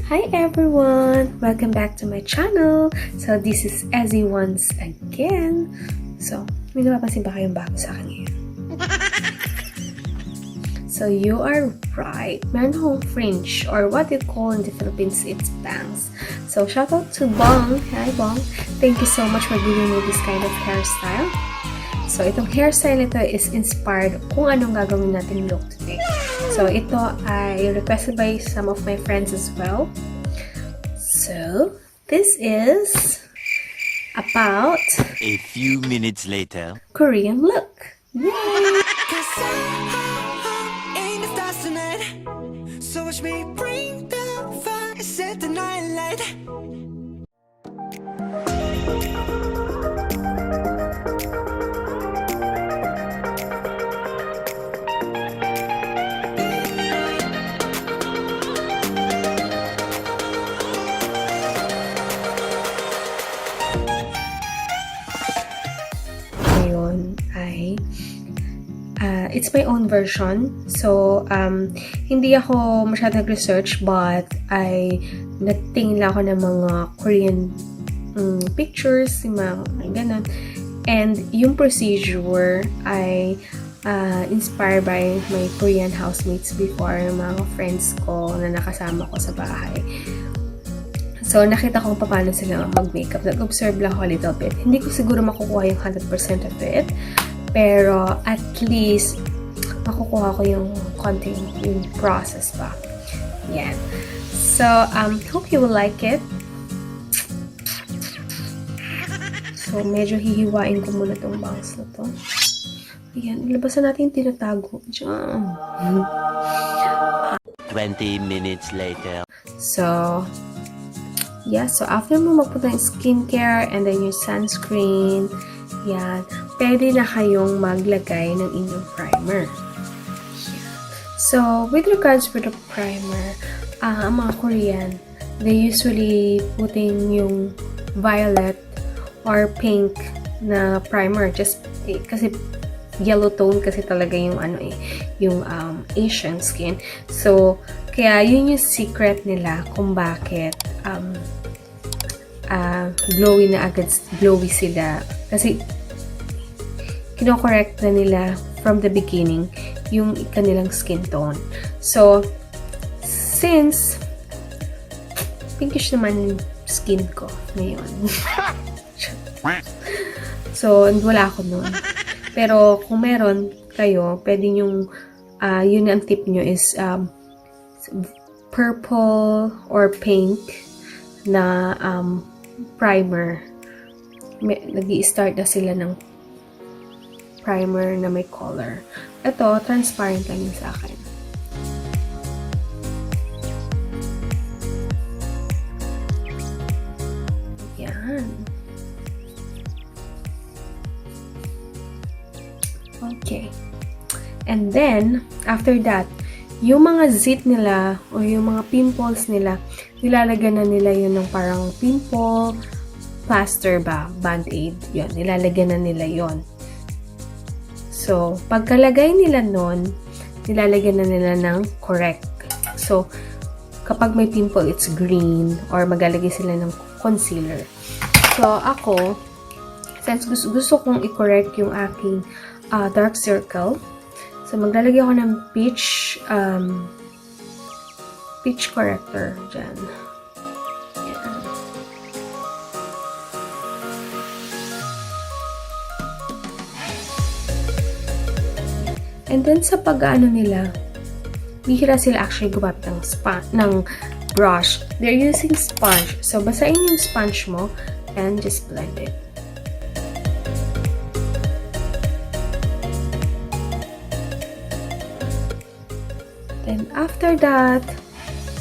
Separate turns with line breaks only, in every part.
Hi everyone! Welcome back to my channel. So this is Ezzy once again. So, may napapansin ba kayong bago sa akin ngayon? So you are right. Meron akong fringe, or what you call in the Philippines, it's bangs. So shout out to Bong. Hi Bong. Thank you so much for giving me this kind of hairstyle. So itong hairstyle ito is inspired kung anong gagawin natin look today. So ito ay requested by some of my friends as well. So this is about
a few minutes later.
Korean look. Yay!
So watch me bring the fire, set the night light.
Ngayon ay it's my own version. So, hindi ako masyadong nag-research, but natingin lang ako ng mga Korean pictures, yung mga ganun. And yung procedure ay inspired by my Korean housemates before, yung mga friends ko na nakasama ko sa bahay. So, nakita ko paano sila mag-makeup. Nag-observe lang ako a little bit. Hindi ko siguro makukuha yung 100% of it. Pero, at least, makukuha ko yung konting yung process ba. Yan. So, hope you will like it. So, medyo hihiwain ko muna tong bangs na to. Ayan. Ilabasan natin yung tinatago. Diyan.
20 minutes later.
So, yeah. So, after mo magpunta yung skincare and then yung sunscreen, yan, pwede na kayong maglagay ng inyong primer. So, with regards to the primer, ang mga Korean, they usually putting yung violet or pink na primer. Just, kasi yellow tone kasi talaga yung yung Asian skin. So, kaya yun yung secret nila kung bakit glowy na agad, glowy sila. Kasi, kino-correct na nila from the beginning yung kanilang skin tone. So, since pinkish naman yung skin ko ngayon. So, wala ako nun. Pero, kung meron kayo, pwede yung, yun ang tip nyo is purple or pink na primer. Nag-i-start na sila ng primer na may color. Ito, transparent lang yun sa akin. Yan. Okay. And then, after that, yung mga zit nila o yung mga pimples nila, nilalagyan na nila yun ng parang pimple plaster ba? Band-aid. Yun, nilalagyan na nila yun. So, pagkalagay nila nun, nilalagyan na nila ng correct. So, kapag may pimple, it's green or maglalagay sila ng concealer. So, ako, since gusto kong i-correct yung aking dark circle, so maglalagay ako ng peach corrector dyan. Yan. And then sa pag-ano nila, bihira sila actually gumamit ng brush. They're using sponge. So basahin yung sponge mo and just blend it. Then after that,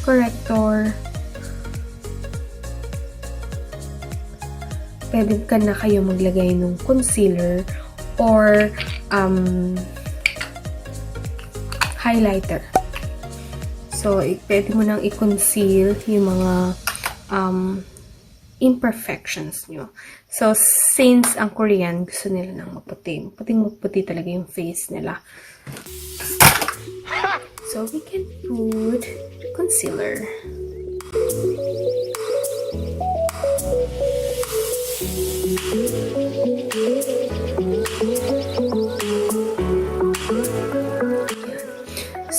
corrector, pwede ka na kayo maglagay ng concealer or highlighter. So, pwede mo nang i-conceal yung mga imperfections nyo. So, since ang Korean, gusto nila ng maputi. Maputing-maputi talaga yung face nila. So, we can put concealer.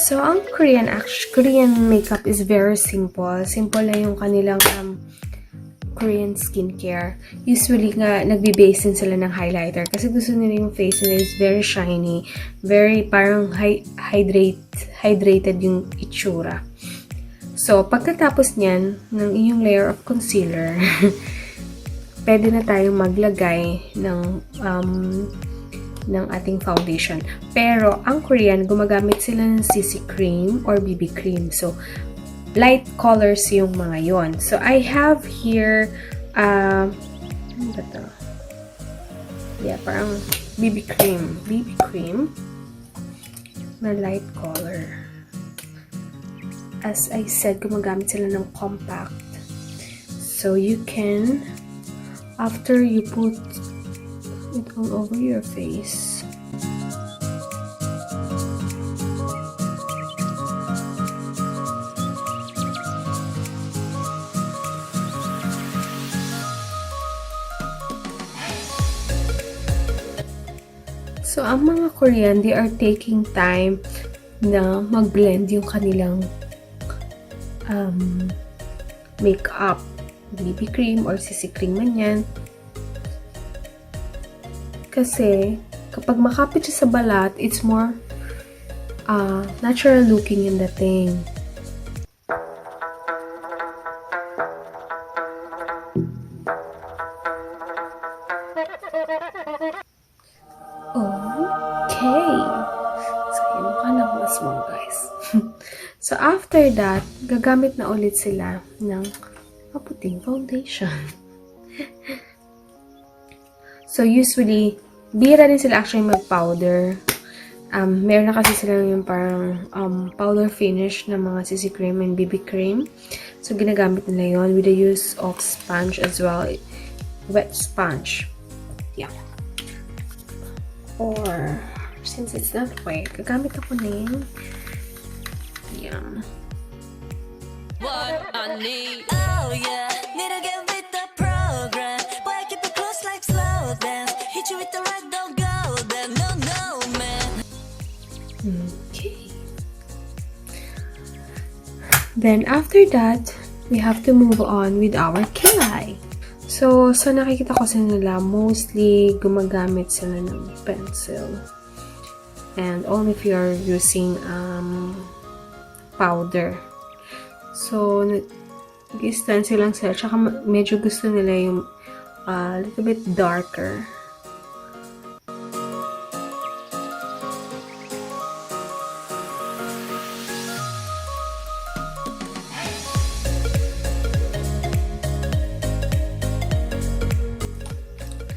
So, ang Korean makeup is very simple. Simple lang yung kanilang Korean skincare. Usually nga, nagbe-base din sila ng highlighter kasi gusto nila yung face nila is very shiny, very parang hydrated yung itsura. So, pagkatapos niyan, ng inyong layer of concealer, pwede na tayong maglagay ng ating foundation. Pero, ang Korean, gumagamit sila ng CC cream or BB cream. So, light colors yung mga yon. So, I have here, ano ba to? Yeah, parang BB cream na light color. As I said, gumagamit sila ng compact. So, you can, after you put it all over your face, so ang mga Korean, they are taking time na mag-blend yung kanilang makeup, BB cream or CC cream man yan. Kasi, kapag makapit siya sa balat, it's more natural looking in the thing. Okay. So, yun mukha na mas small, guys. So, after that, gagamit na ulit sila ng maputing foundation. So, usually, bihira din sila actually mag-powder. Meron na kasi sila yung parang powder finish na mga CC cream and BB cream. So, ginagamit nila yon with the use of sponge as well. Wet sponge. Yeah. Or, since it's not wet, gagamit ako na yun. Yeah.
What I need, oh yeah, need to get with the program. Boy, keep it close like slow dance. Hit you with the right, don't go there, no, no, man.
Okay. Then, after that, we have to move on with our kilay. So, nakikita ko sa nila, mostly gumagamit sila ng pencil. And only if you're using powder. So, nag-stencil lang sila. Tsaka medyo gusto nila yung a little bit darker.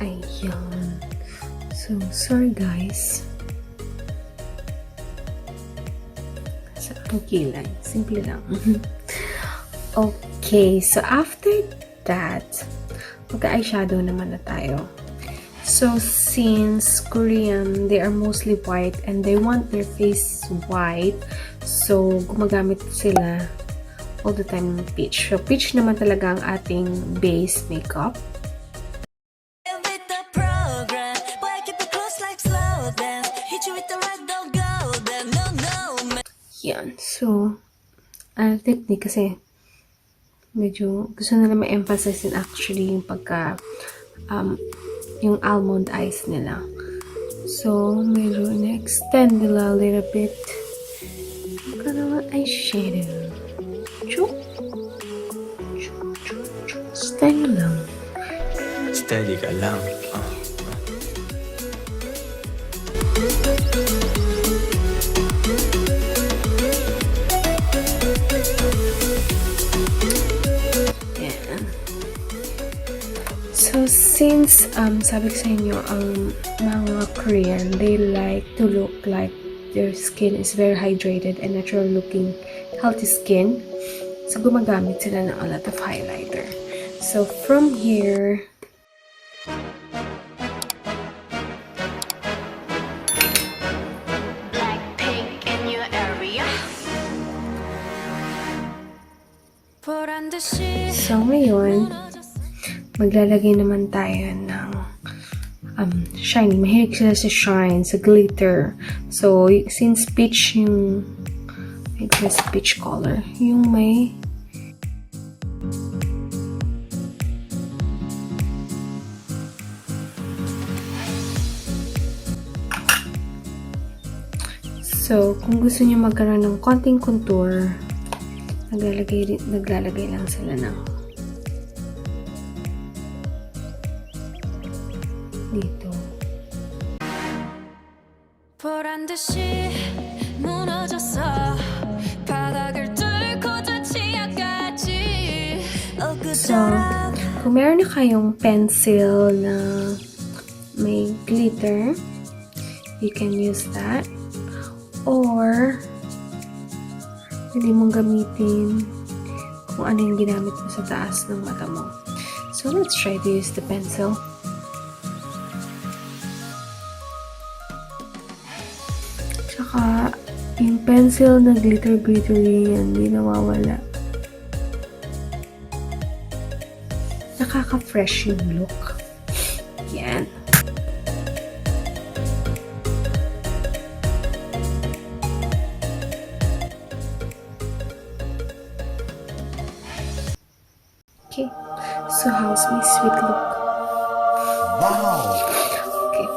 Ayan. So, sorry guys. Sa ang kilay. Simple lang. Okay. So, after that, mag-eyeshadow naman na tayo. So, since Korean, they are mostly white and they want their face white, so, gumagamit sila all the time ng peach. So, peach naman talaga ang ating base makeup. Yan. So, technique kasi medyo gusto nila ma-emphasize din actually yung pagka yung almond eyes nila. So, medyo na-extend nila a little bit. Baka naman eyeshadow. Chuk. Chuk, chuk, chuk. Steady lang.
Steady ka lang.
So, since, sabi ko sa inyo, ang mga Korean, they like to look like their skin is very hydrated and natural looking, healthy skin. So, gumagamit sila ng a lot of highlighter. So, from here, So, ngayon, maglalagay naman tayo ng shiny. Mahilig sila sa shine, sa glitter. So, since peach yung peach color, yung may so, kung gusto niyo magkaroon ng konting contour, naglalagay lang sila ng dito. So, kung meron na kayong pencil na may glitter, you can use that. Or, pwede mong gamitin kung ano yung ginamit mo sa taas ng mata mo. So, let's try to use the pencil. Tsaka, yung pencil na glitter-glittery yan, hindi nawawala. Nakaka-fresh yung look. Yan. Okay, so how's my sweet look? Wow! Okay.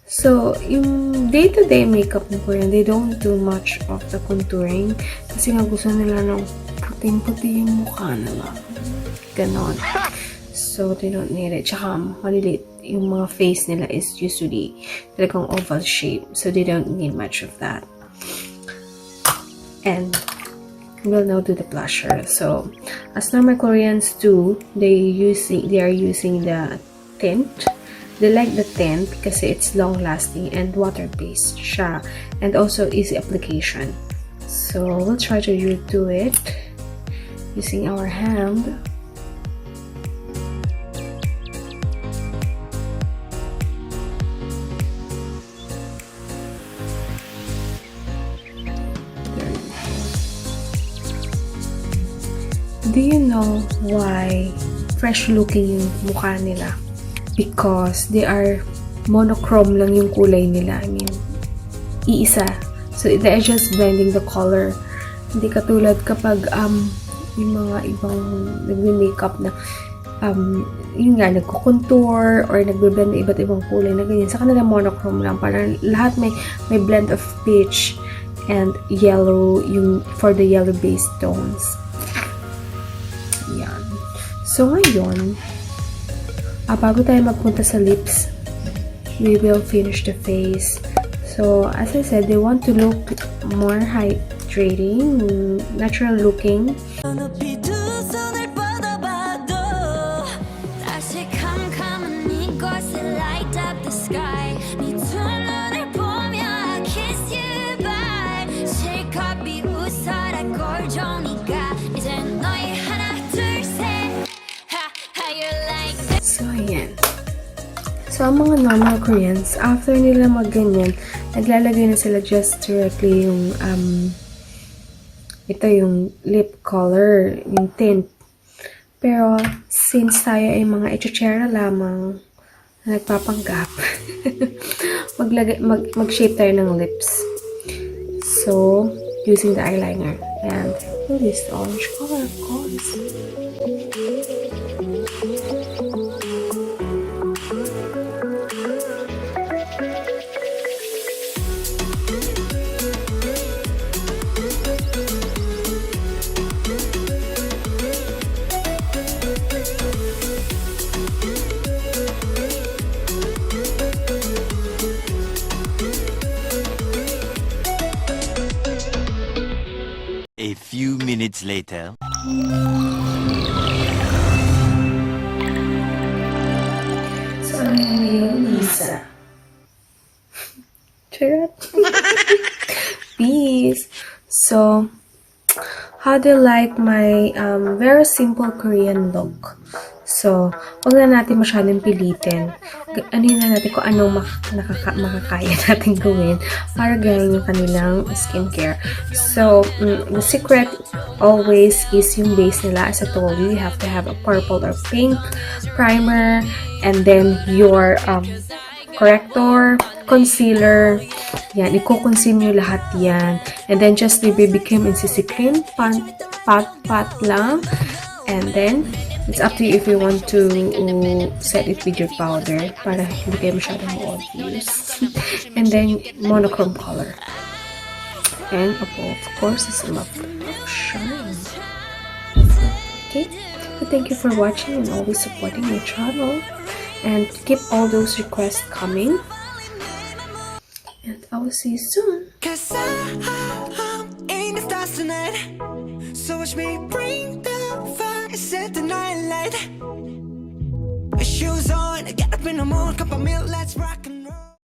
So, yung day-to-day makeup ng Korean, they don't do much of the contouring. Kasi nga gusto nila ng puting-puti yung mukha nila. Ganon. So, they don't need it. Tsaka, malilit. Yung mga face nila is usually talagang oval shape. So, they don't need much of that. And, we'll now do the blusher. So, as normal Koreans do, they are using the tint. They like the tint because it's long-lasting and water-based siya, and also easy application. So, we'll try to do it using our hand. Do you know why fresh looking yung mukha nila? Because they are monochrome lang yung kulay nila. I mean, iisa. So, they're just blending the color. Hindi katulad kapag yung mga ibang nagme-makeup na yun nga, nagko-contour or nagbe-blend na iba't ibang kulay na ganyan. Sa kanila monochrome lang. Parang lahat may blend of peach and yellow yung for the yellow-based tones. Yan. So, ngayon, bago tayo magpunta sa lips, we will finish the face. So, as I said, they want to look more hydrating, natural looking. So, ayan. So, ang mga normal Koreans, after nila magganyan, naglalagay na sila just directly yung, ito yung lip color, yung tint. Pero, since tayo ay mga echochera lamang na nagpapanggap, mag-shape tayo ng lips. So, using the eyeliner. And, this orange color, of course.
A few minutes later.
So, ano yung Lisa? Charot. Peace. So, how do you like my very simple Korean look? So, huwag na natin masyadong pilitin. Ano yun na natin kung anong makakaya natin gawin para gawin yung kanilang skincare. So, the secret always is yung base nila. As I told you, you have to have a purple or pink primer, and then your corrector, concealer. Yan, i-conceal nyo lahat yan. And then, just the BB cream and CC cream. Pat lang. And then, it's up to you if you want to set it with your powder para hindi kayo masyadong obvious. And then, monochrome color. And, of course, it's love shine. Okay? So, thank you for watching and always supporting my channel. And keep all those requests coming. And I will see you soon.
'Cause I'm in the stars tonight. So watch me bring the fire, set the night light. Shoes on, get up in the morning, cup of milk, let's rock.